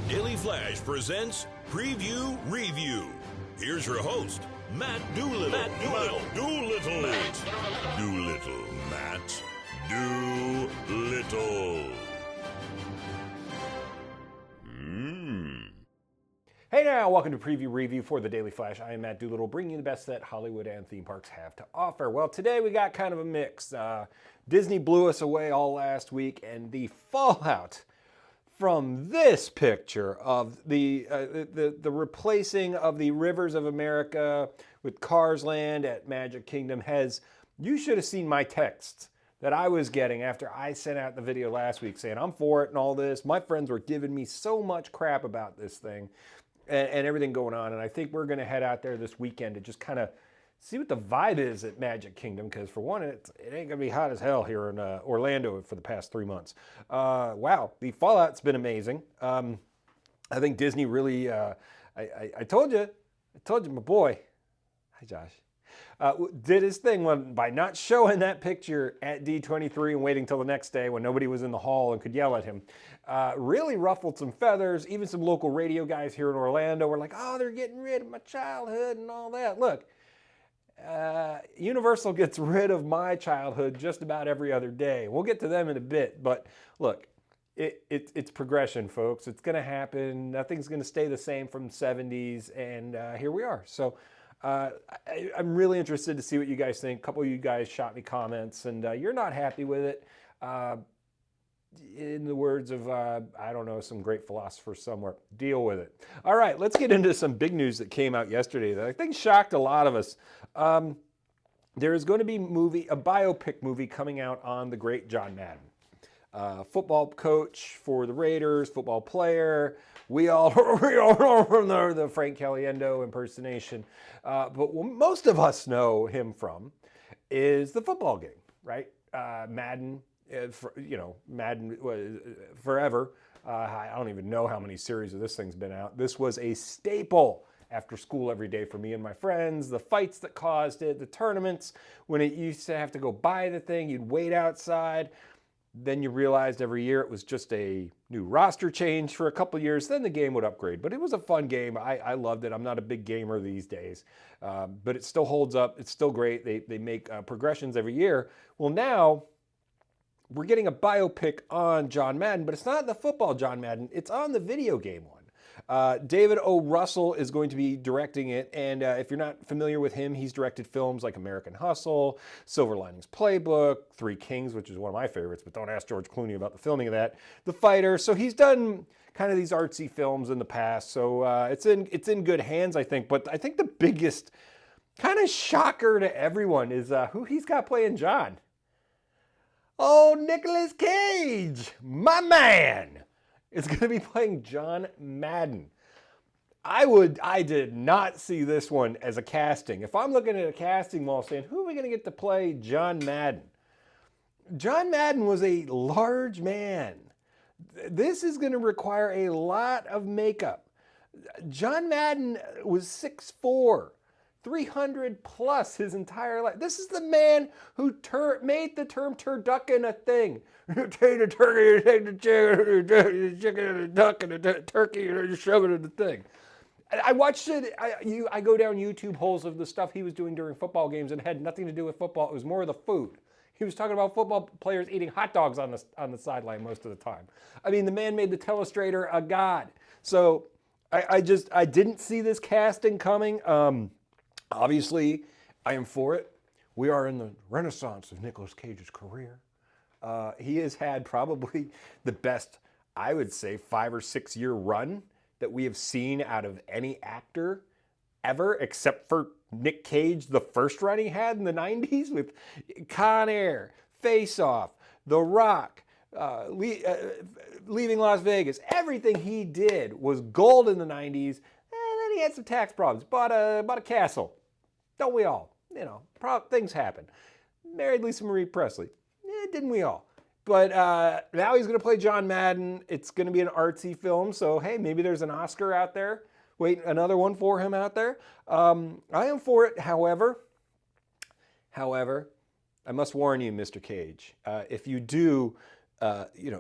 Daily Flash presents Preview Review. Here's your host, Matt Doolittle. Matt Doolittle. Matt Doolittle. Hey now, welcome to Preview Review for the Daily Flash. I am Matt Doolittle, bringing you the best that Hollywood and theme parks have to offer. Well, today we got kind of a mix. Disney blew us away all last week, and the fallout from this picture of the replacing of the Rivers of America with Cars Land at Magic Kingdom you should have seen my texts that I was getting after I sent out the video last week saying I'm for it and all this. My friends were giving me so much crap about this thing and everything going on. And I think we're going to head out there this weekend to just kind of see what the vibe is at Magic Kingdom. Because for one, it ain't going to be hot as hell here in Orlando for the past 3 months. Wow, the fallout's been amazing. I think Disney really, I told you, my boy, hi Josh, did his thing by not showing that picture at D23 and waiting till the next day when nobody was in the hall and could yell at him. Really ruffled some feathers. Even some local radio guys here in Orlando were like, oh, they're getting rid of my childhood and all that. Look, Universal gets rid of my childhood just about every other day. We'll get to them in a bit, but look, it's progression, folks. It's going to happen. Nothing's going to stay the same from the 70s, and here we are. So I'm really interested to see what you guys think. A couple of you guys shot me comments, and you're not happy with it. In the words of, I don't know, some great philosopher somewhere, deal with it. All right, let's get into some big news that came out yesterday that I think shocked a lot of us. There is going to be a biopic movie coming out on the great John Madden. Football coach for the Raiders, football player. We all know the Frank Caliendo impersonation. But what most of us know him from is the football game, right? Madden. Madden forever. I don't even know how many series of this thing's been out. This was a staple after school every day for me and my friends. The fights that caused it, the tournaments, when it used to have to go buy the thing, you'd wait outside. Then you realized every year it was just a new roster change for a couple of years. Then the game would upgrade. But it was a fun game. I loved it. I'm not a big gamer these days. But it still holds up. It's still great. They make progressions every year. Well, now we're getting a biopic on John Madden, but it's not the football John Madden. It's on the video game one. David O. Russell is going to be directing it, and if you're not familiar with him, he's directed films like American Hustle, Silver Linings Playbook, Three Kings, which is one of my favorites, but don't ask George Clooney about the filming of that, The Fighter. So he's done kind of these artsy films in the past, so it's in good hands, I think. But I think the biggest kind of shocker to everyone is who he's got playing John. Oh, Nicolas Cage, my man, is going to be playing John Madden. I did not see this one as a casting. If I'm looking at a casting wall saying, who are we going to get to play John Madden? John Madden was a large man. This is going to require a lot of makeup. John Madden was 6'4". 300 plus his entire life. This is the man who made the term turducken a thing. You take the turkey, you take the chicken, and the duck, and the turkey, and you shove it in the thing. I watched it. I go down YouTube holes of the stuff he was doing during football games, and it had nothing to do with football. It was more of the food. He was talking about football players eating hot dogs on the sideline most of the time. I mean, the man made the telestrator a god. So I didn't see this casting coming. Obviously, I am for it. We are in the renaissance of Nicolas Cage's career. He has had probably the best, I would say, 5 or 6 year run that we have seen out of any actor ever, except for Nick Cage, the first run he had in the 90s with Con Air, Face Off, The Rock, Leaving Las Vegas. Everything he did was gold in the 90s, and then he had some tax problems. Bought a castle. Don't we all? You know, things happen. Married Lisa Marie Presley. Didn't we all? But now he's going to play John Madden. It's going to be an artsy film. So, hey, maybe there's an Oscar out there. Wait, another one for him out there. I am for it. However, I must warn you, Mr. Cage, if you do,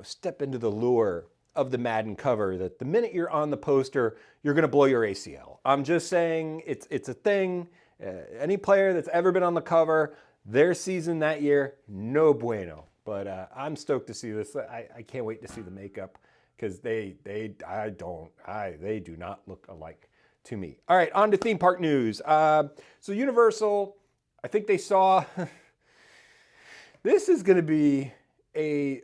step into the lure of the Madden cover that the minute you're on the poster, you're going to blow your ACL. I'm just saying it's a thing. Any player that's ever been on the cover, their season that year, no bueno. But I'm stoked to see this. I can't wait to see the makeup because they do not look alike to me. All right, on to theme park news. So Universal, I think they saw this is going to be a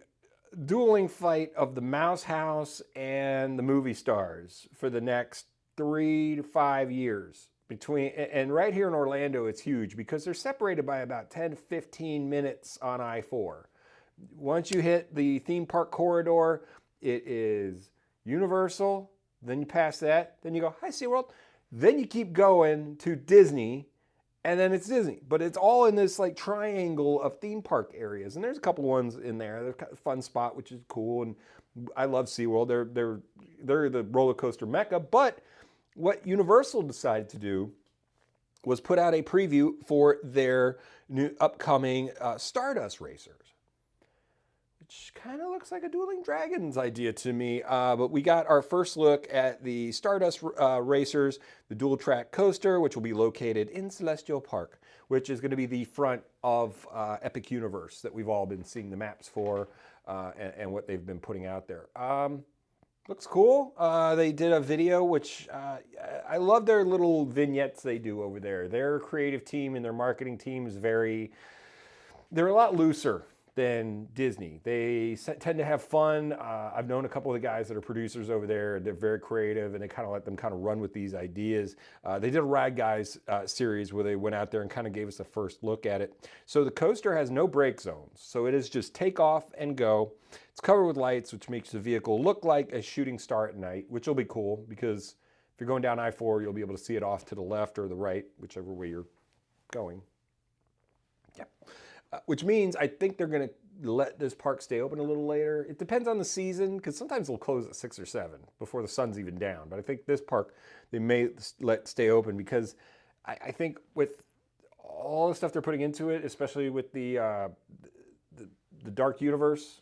dueling fight of the Mouse House and the movie stars for the next 3 to 5 years. And right here in Orlando, it's huge because they're separated by about 10 to 15 minutes on I-4. Once you hit the theme park corridor, it is Universal, then you pass that, then you go, hi SeaWorld, then you keep going to Disney, and then it's Disney. But it's all in this like triangle of theme park areas. And there's a couple ones in there. There's a fun spot, which is cool. And I love SeaWorld. They're the roller coaster mecca. But what Universal decided to do was put out a preview for their new upcoming Stardust racers, which kind of looks like a Dueling Dragons idea to me. But we got our first look at the Stardust racers, the dual track coaster, which will be located in Celestial Park, which is going to be the front of Epic Universe that we've all been seeing the maps for and what they've been putting out there. Looks cool. They did a video, which I love their little vignettes they do over there. Their creative team and their marketing team is they're a lot looser than Disney. They tend to have fun. I've known a couple of the guys that are producers over there. They're very creative, and they kind of let them kind of run with these ideas. They did a Rad Guys series where they went out there and kind of gave us a first look at it. So the coaster has no brake zones. So it is just take off and go. It's covered with lights, which makes the vehicle look like a shooting star at night, which will be cool because if you're going down I-4, you'll be able to see it off to the left or the right, whichever way you're going. Yep. Which means I think they're going to let this park stay open a little later. It depends on the season because sometimes they'll close at 6 or 7 before the sun's even down. But I think this park they may let stay open because I think with all the stuff they're putting into it, especially with the dark universe,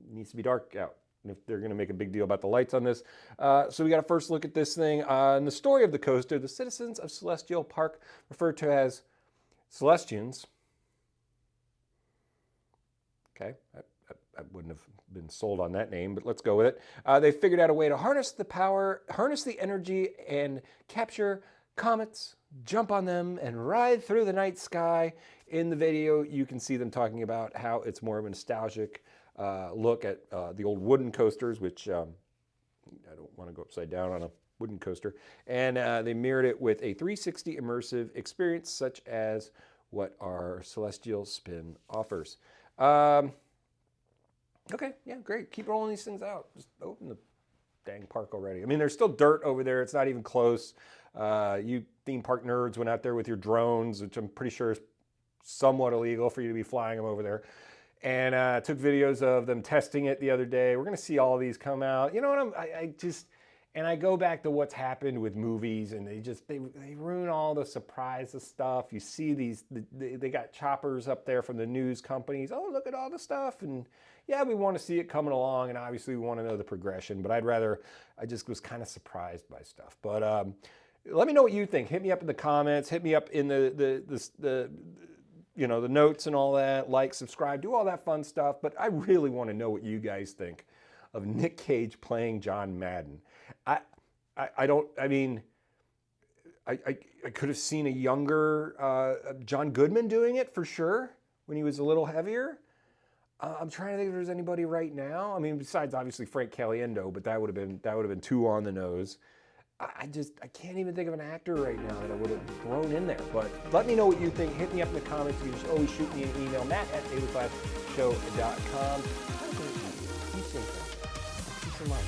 it needs to be dark out. And if they're going to make a big deal about the lights on this. So we got a first look at this thing. In the story of the coaster, the citizens of Celestial Park, referred to as Celestians. Okay, I wouldn't have been sold on that name, but let's go with it. They figured out a way to harness the energy, and capture comets, jump on them, and ride through the night sky. In the video, you can see them talking about how it's more of a nostalgic look at the old wooden coasters, which I don't want to go upside down on a wooden coaster. And they mirrored it with a 360 immersive experience, such as what our Celestial Spin offers. Okay, yeah, great. Keep rolling these things out. Just open the dang park already. I mean, there's still dirt over there. It's not even close. You theme park nerds went out there with your drones, which I'm pretty sure is somewhat illegal for you to be flying them over there. And took videos of them testing it the other day. We're going to see all of these come out. You know what? And I go back to what's happened with movies, and they ruin all the surprises stuff. You see they got choppers up there from the news companies. Oh, look at all the stuff. And yeah, we want to see it coming along, and obviously we want to know the progression, but I just was kind of surprised by stuff. But let me know what you think. Hit me up in the comments. Hit me up in the notes and all that. Like, subscribe, do all that fun stuff. But I really want to know what you guys think of Nick Cage playing John Madden. I could have seen a younger John Goodman doing it for sure when he was a little heavier. I'm trying to think if there's anybody right now. I mean, besides obviously Frank Caliendo, but that would have been too on the nose. I can't even think of an actor right now that I would have thrown in there. But let me know what you think. Hit me up in the comments. You can just always shoot me an email, matt@daily5show.com. Have a great week. Be safe. Thank you so much.